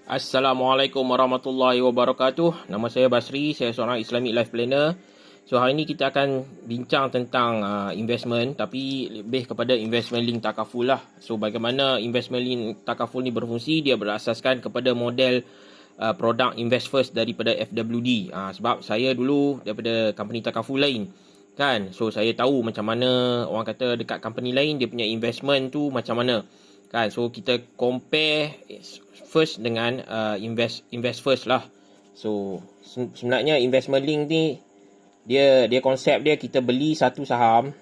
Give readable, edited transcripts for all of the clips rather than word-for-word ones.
Assalamualaikum warahmatullahi wabarakatuh. Nama saya Basri, saya seorang Islamic Life Planner. So hari ini kita akan bincang tentang investment, tapi lebih kepada investment link takaful lah. So bagaimana investment link takaful ni berfungsi? Dia berasaskan kepada model produk Invest First daripada FWD. Sebab saya dulu daripada company takaful lain kan. So saya tahu macam mana orang kata dekat company lain dia punya investment tu macam mana kan. So kita compare first dengan invest first lah. So sebenarnya investment link ni dia konsep dia kita beli satu saham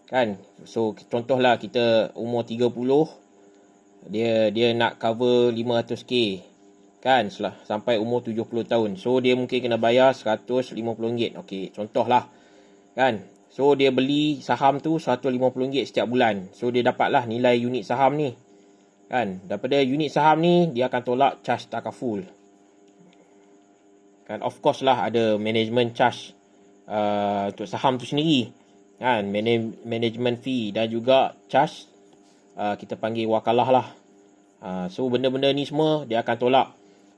kan. So contohlah kita umur 30, dia nak cover 500k kan sampai umur 70 tahun. So dia mungkin kena bayar RM150. Okey, contohlah kan. So dia beli saham tu RM150 setiap bulan. So dia dapatlah nilai unit saham ni kan. Daripada unit saham ni dia akan tolak charge takaful kan. Of course lah ada management charge untuk saham tu sendiri kan, management fee dan juga charge kita panggil wakalah lah. So benda-benda ni semua dia akan tolak.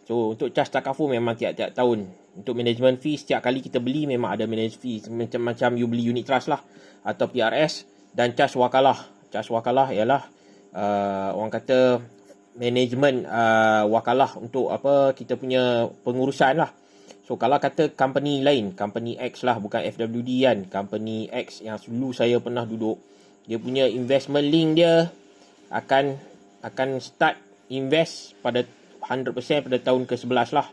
So untuk charge takaful memang tiap-tiap tahun. Untuk management fee setiap kali kita beli memang ada management fee, macam you beli unit trust lah atau PRS. Dan charge wakalah. Charge wakalah ialah orang kata management wakalah untuk apa kita punya pengurusan lah. So kalau kata company lain, company X lah, bukan FWD kan, company X yang dulu saya pernah duduk, dia punya investment link dia akan start invest pada 100% pada tahun ke-11 lah.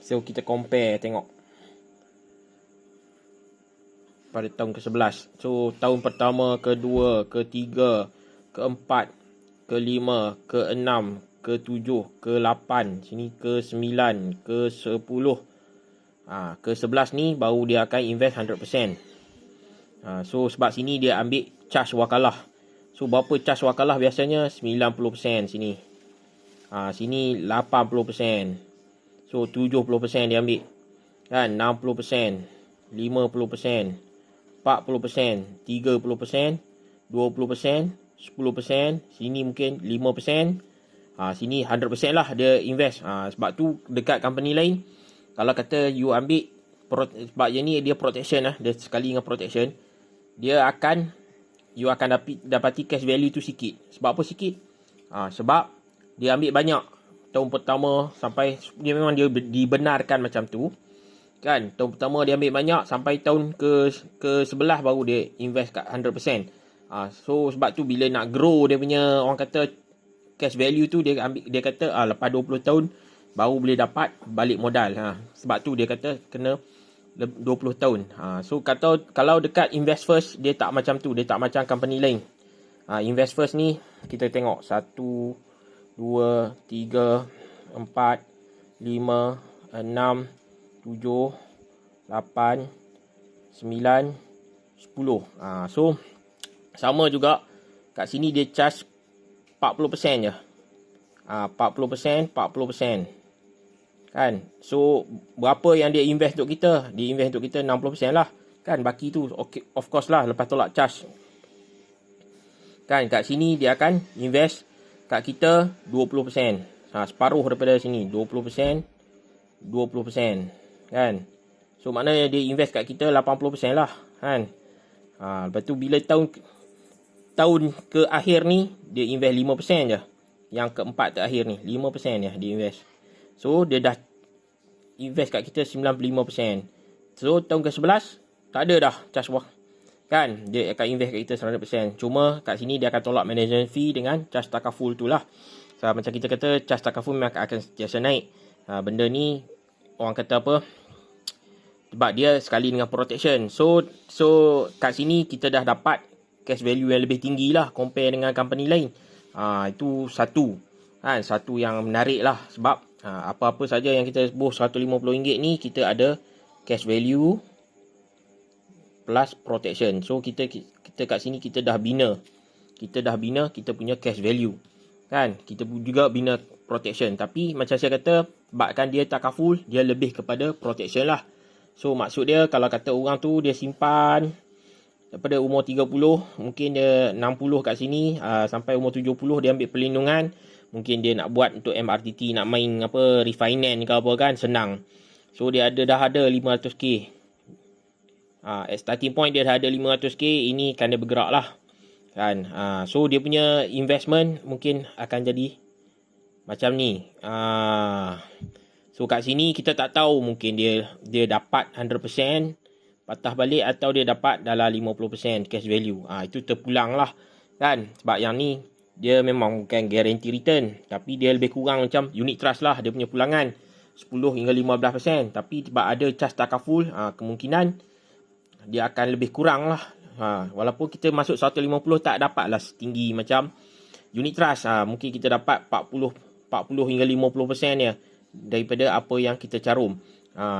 So kita compare tengok pada tahun ke-11. So tahun pertama, kedua, ketiga, keempat, kelima, keenam, ke-7, ke-8, sini ke-9, ke-10. Ke-11 ni baru dia akan invest 100%. So sebab sini dia ambil charge wakalah. So berapa charge wakalah biasanya? 90% sini. Sini 80%. So 70% dia ambil. Kan 60%, 50%, 40%, 30%, 20%, 10%, sini mungkin 5%. Sini 100% lah dia invest. Sebab tu dekat company lain, kalau kata you ambil, sebab yang ni dia protection lah, dia sekali dengan protection, you akan dapati cash value tu sikit. Sebab apa sikit? Sebab dia ambil banyak tahun pertama sampai dia memang dia dibenarkan macam tu kan. Tahun pertama dia ambil banyak sampai tahun ke-11 baru dia invest kat 100%. So sebab tu bila nak grow dia punya orang kata cash value tu, dia kata lepas 20 tahun baru boleh dapat balik modal. Sebab tu dia kata kena 20 tahun. So kalau dekat Invest First dia tak macam tu, dia tak macam company lain. Invest First ni kita tengok 1 2 3 4 5 6 7 8 9 10. So sama juga kat sini dia charge 40% je. 40%, 40%. Kan? So berapa yang dia invest untuk kita? Dia invest untuk kita 60% lah. Kan? Baki tu okay, of course lah lepas tolak charge. Kan? Kat sini dia akan invest kat kita 20%. Separuh daripada sini 20%, 20%. Kan? So maknanya dia invest kat kita 80% lah. Kan? Lepas tu bila tahun ke akhir ni dia invest 5% je. Yang keempat terakhir ni 5% je dia invest. So dia dah invest kat kita 95%. So tahun ke-11 tak ada dah charge wah. Kan? Dia akan invest kat kita 100%. Cuma kat sini dia akan tolak management fee dengan charge takaful tu lah. So, macam kita kata charge takaful memang akan sentiasa naik. Benda ni orang kata apa? Sebab dia sekali dengan protection. So kat sini kita dah dapat cash value yang lebih tinggi lah compare dengan company lain. Itu satu. Kan? Satu yang menarik lah. Sebab apa-apa saja yang kita sebut RM150 ni kita ada cash value plus protection. So kita kat sini kita dah bina. Kita punya cash value. Kan? Kita juga bina protection. Tapi macam saya kata, sebabkan dia takaful, dia lebih kepada protection lah. So maksud dia kalau kata orang tu dia simpan daripada umur 30, mungkin dia 60 kat sini, sampai umur 70 dia ambil perlindungan. Mungkin dia nak buat untuk MRTT, nak main apa refinance ke apa kan, senang. So dia dah ada 500k. At starting point dia dah ada 500k, ini kan dia bergerak lah kan. So dia punya investment mungkin akan jadi macam ni. So kat sini kita tak tahu, mungkin dia dapat 100% patah balik atau dia dapat dalam 50% cash value. Itu terpulang lah kan. Sebab yang ni dia memang bukan guarantee return, tapi dia lebih kurang macam unit trust lah, dia punya pulangan 10 hingga 15%. Tapi sebab ada charge takaful, kemungkinan dia akan lebih kurang lah. Walaupun kita masuk 150 tak dapat lah setinggi macam unit trust. Mungkin kita dapat 40 hingga 50% ya daripada apa yang kita carum.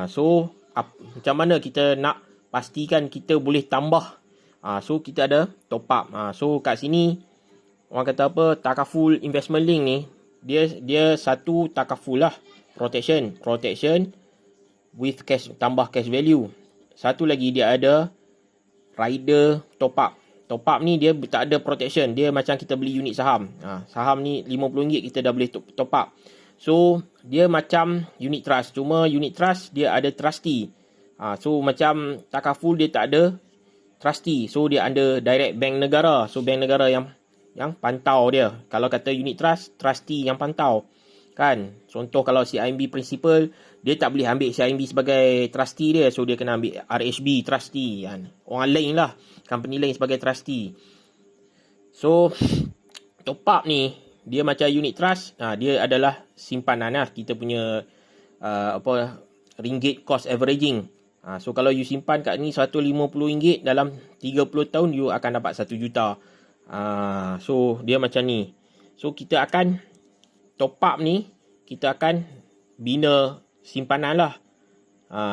So macam mana kita nak pastikan kita boleh tambah? So kita ada top up. So kat sini orang kata apa, takaful investment link ni, dia satu takaful lah, protection with cash, tambah cash value. Satu lagi dia ada rider top up. Top up ni dia tak ada protection, dia macam kita beli unit saham. Saham ni RM50 kita dah boleh top up. So dia macam unit trust, cuma unit trust dia ada trustee. So macam takaful dia tak ada trustee, so dia under direct bank negara. So bank negara yang pantau dia. Kalau kata unit trust, trustee yang pantau kan. Contoh kalau CIMB principal, dia tak boleh ambil CIMB sebagai trustee dia, so dia kena ambil RHB trustee kan. Orang lain lah, company lain sebagai trustee. So top up ni dia macam unit trust. Dia adalah simpanan lah, kita punya ringgit cost averaging. So kalau you simpan kat ni RM150 dalam 30 tahun, you akan dapat 1 juta. So dia macam ni. So kita akan top up ni, kita akan bina simpanan lah.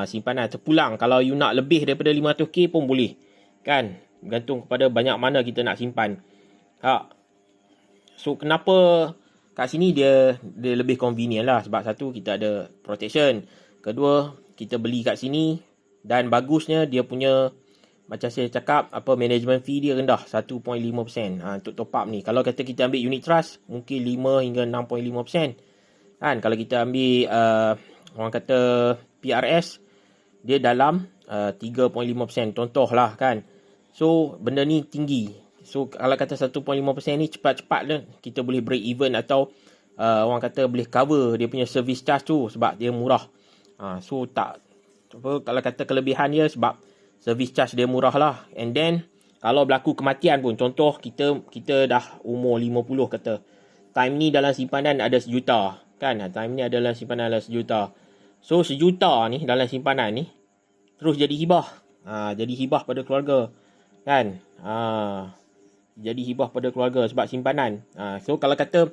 Simpanan terpulang. Kalau you nak lebih daripada 500k pun boleh kan, bergantung kepada banyak mana kita nak simpan. So kenapa kat sini dia lebih convenient lah, sebab satu kita ada protection, kedua kita beli kat sini, dan bagusnya dia punya, macam saya cakap, management fee dia rendah, 1.5% untuk top up ni. Kalau kata kita ambil unit trust, mungkin 5 hingga 6.5% kan. Kalau kita ambil orang kata PRS, dia dalam 3.5%, contoh lah kan. So benda ni tinggi. So kalau kata 1.5% ni cepat-cepat lah kita boleh break even, atau orang kata boleh cover dia punya service charge tu, sebab dia murah. So tak kalau kata kelebihan dia, sebab service charge dia murah lah. And then kalau berlaku kematian pun, contoh kita dah umur 50 kata, time ni dalam simpanan ada 1 juta kan. Time ni adalah simpanan ada 1 juta. So 1 juta ni dalam simpanan ni terus jadi hibah. Jadi hibah pada keluarga kan. Jadi hibah pada keluarga sebab simpanan. So kalau kata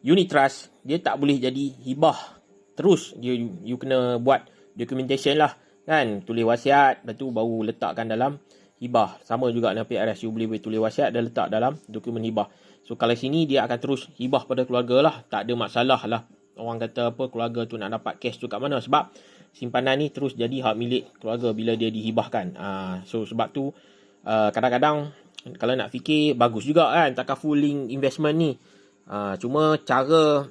unit trust, dia tak boleh jadi hibah terus. You kena buat documentation lah kan, tulis wasiat, lepas tu baru letakkan dalam hibah. Sama juga dengan PRS, you boleh tulis wasiat dan letak dalam dokumen hibah. So kalau sini dia akan terus hibah pada keluarga lah, tak ada masalah lah orang kata keluarga tu nak dapat cash tu kat mana, sebab simpanan ni terus jadi hak milik keluarga bila dia dihibahkan. So sebab tu kadang-kadang kalau nak fikir, bagus juga kan takaful link investment ni. Cuma cara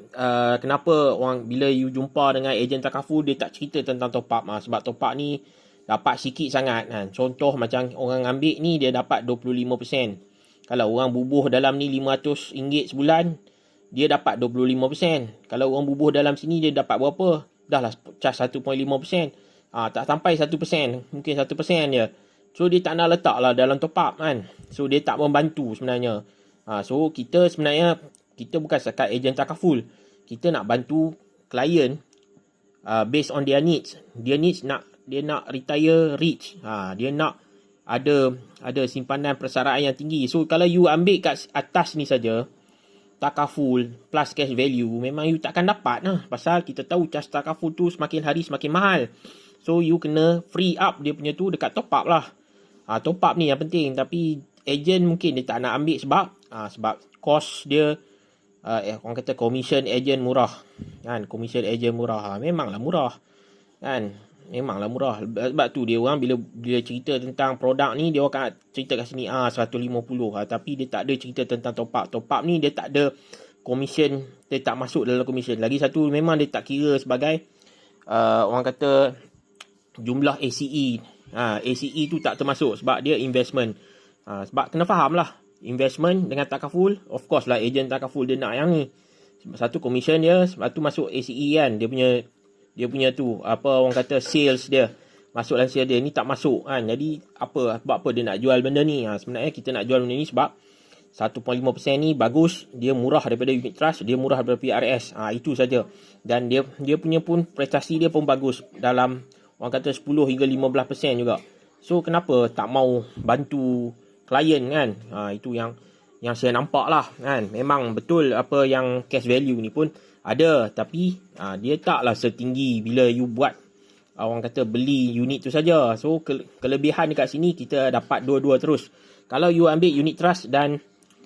kenapa orang bila you jumpa dengan ejen takaful, dia tak cerita tentang top up. Sebab top up ni dapat sikit sangat kan. Contoh macam orang ambil ni, dia dapat 25%. Kalau orang bubuh dalam ni RM500 sebulan, dia dapat 25%. Kalau orang bubuh dalam sini, dia dapat berapa? Dah lah charge 1.5%. Tak sampai 1%, mungkin 1% je. So dia tak nak letak lah dalam top up kan. So dia tak membantu sebenarnya. So kita sebenarnya, kita bukan sekat ejen takaful. Kita nak bantu klien based on their needs. Dia nak retire rich. Dia nak ada simpanan persaraan yang tinggi. So kalau you ambil kat atas ni saja, takaful plus cash value, memang you takkan dapat lah. Pasal kita tahu charge takaful tu semakin hari semakin mahal. So you kena free up dia punya tu dekat top up lah. Top up ni yang penting. Tapi ejen mungkin dia tak nak ambil sebab cost dia, orang kata commission agent murah kan. Commission agent murah, memanglah murah kan, memanglah murah. Sebab tu dia orang bila cerita tentang produk ni, dia akan cerita kat sini 150, tapi dia tak ada cerita tentang top up. Top up ni dia tak ada komisen, dia tak masuk dalam komisen. Lagi satu, memang dia tak kira sebagai orang kata jumlah ACE. ACE tu tak termasuk sebab dia investment. Sebab kena faham lah, investment dengan takaful, of course lah ejen takaful dia nak yang ni. Satu komisen dia, sebab tu masuk ACE kan, dia punya tu apa orang kata sales dia masuk dalam sales dia, ni tak masuk kan. Jadi sebab apa dia nak jual benda ni? Sebenarnya kita nak jual benda ni sebab 1.5% ni bagus, dia murah daripada unit trust, dia murah daripada PRS. Itu saja. Dan dia punya pun prestasi dia pun bagus dalam orang kata 10 hingga 15% juga. So kenapa tak mau bantu klien kan? Itu yang saya nampak lah kan. Memang betul apa yang cash value ni pun ada, tapi dia taklah setinggi bila you buat orang kata beli unit tu saja. So kelebihan dekat sini kita dapat dua-dua terus. Kalau you ambil unit trust dan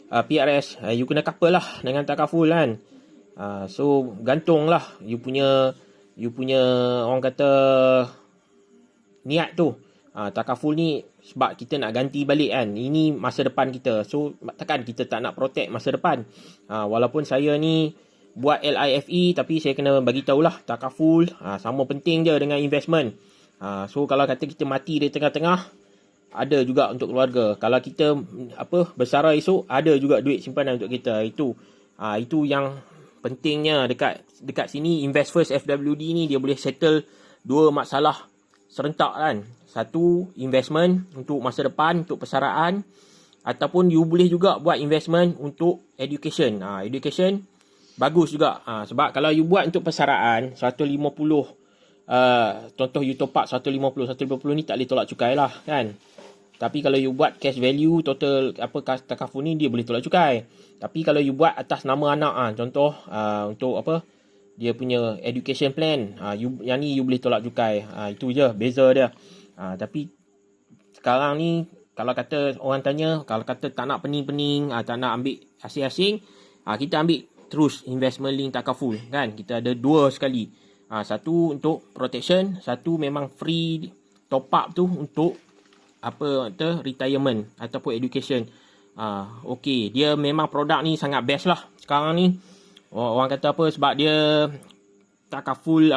PRS, you kena couple lah dengan takaful kan. So gantung lah you punya orang kata niat tu. Takaful ni sebab kita nak ganti balik kan, ini masa depan kita. So takkan kita tak nak protect masa depan. Walaupun saya ni buat LIFE, tapi saya kena bagi tahulah takaful sama penting je dengan investment. So kalau kata kita mati di tengah-tengah, ada juga untuk keluarga. Kalau kita bersara esok, ada juga duit simpanan untuk kita. Itu yang pentingnya dekat sini. Invest First FWD ni dia boleh settle dua masalah serentak kan. Satu, investment untuk masa depan, untuk persaraan, ataupun you boleh juga buat investment untuk education. Education bagus juga. Sebab kalau you buat untuk persaraan 150, contoh you top up 150 ni tak boleh tolak cukai lah kan. Tapi kalau you buat cash value total takaful ni, dia boleh tolak cukai. Tapi kalau you buat atas nama anak, contoh untuk dia punya education plan, yang ni you boleh tolak cukai. Itu je beza dia. Tapi sekarang ni kalau kata orang tanya, kalau kata tak nak pening-pening, tak nak ambil asing-asing, kita ambil terus investment link takaful kan. Kita ada dua sekali. Satu untuk protection, satu memang free top up tu untuk retirement ataupun education. Okey, dia memang produk ni sangat best lah sekarang ni. Orang kata sebab dia takaful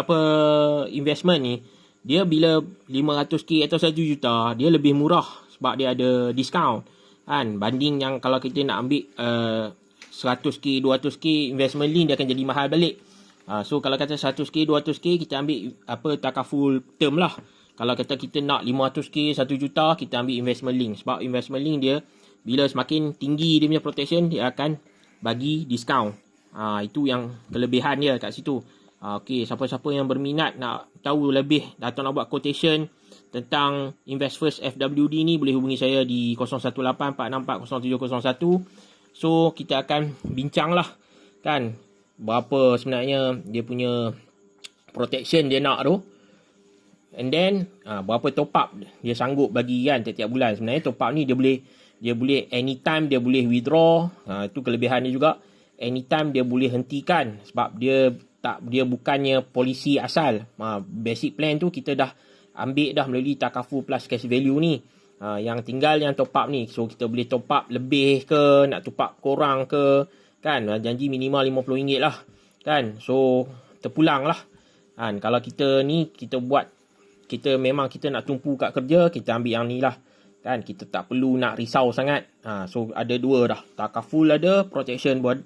investment ni, dia bila 500k atau 1 juta, dia lebih murah sebab dia ada diskaun kan, banding yang kalau kita nak ambil 100k 200k investment link, dia akan jadi mahal balik. So kalau kata 100k 200k, kita ambil takaful term lah. Kalau kata kita nak 500k 1 juta, kita ambil investment link. Sebab investment link dia bila semakin tinggi dia punya protection, dia akan bagi diskaun. Itu yang kelebihan dia kat situ. Okey, siapa-siapa yang berminat nak tahu lebih atau nak buat quotation tentang Invest First FWD ni, boleh hubungi saya di 0184640701. So kita akan bincang lah kan, berapa sebenarnya dia punya protection dia nak tu. And then berapa top up dia sanggup bagi kan tiap-tiap bulan. Sebenarnya top up ni dia boleh anytime, dia boleh withdraw. Itu kelebihan dia juga. Anytime dia boleh hentikan sebab dia bukannya polisi asal. Basic plan tu kita dah ambil dah melalui takaful plus cash value ni. Yang tinggal yang top up ni. So kita boleh top up lebih ke, nak top up kurang ke kan. Janji minimal RM50 lah kan. So terpulang lah kan. Kalau kita ni kita memang kita nak tumpu kat kerja, kita ambil yang ni lah kan. Kita tak perlu nak risau sangat. So ada dua dah, takaful ada, protection buat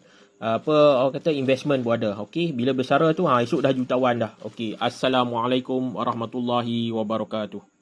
orang kata investment pun ada. Okey, bila bersara tu esok dah jutawan dah. Okey, assalamualaikum warahmatullahi wabarakatuh.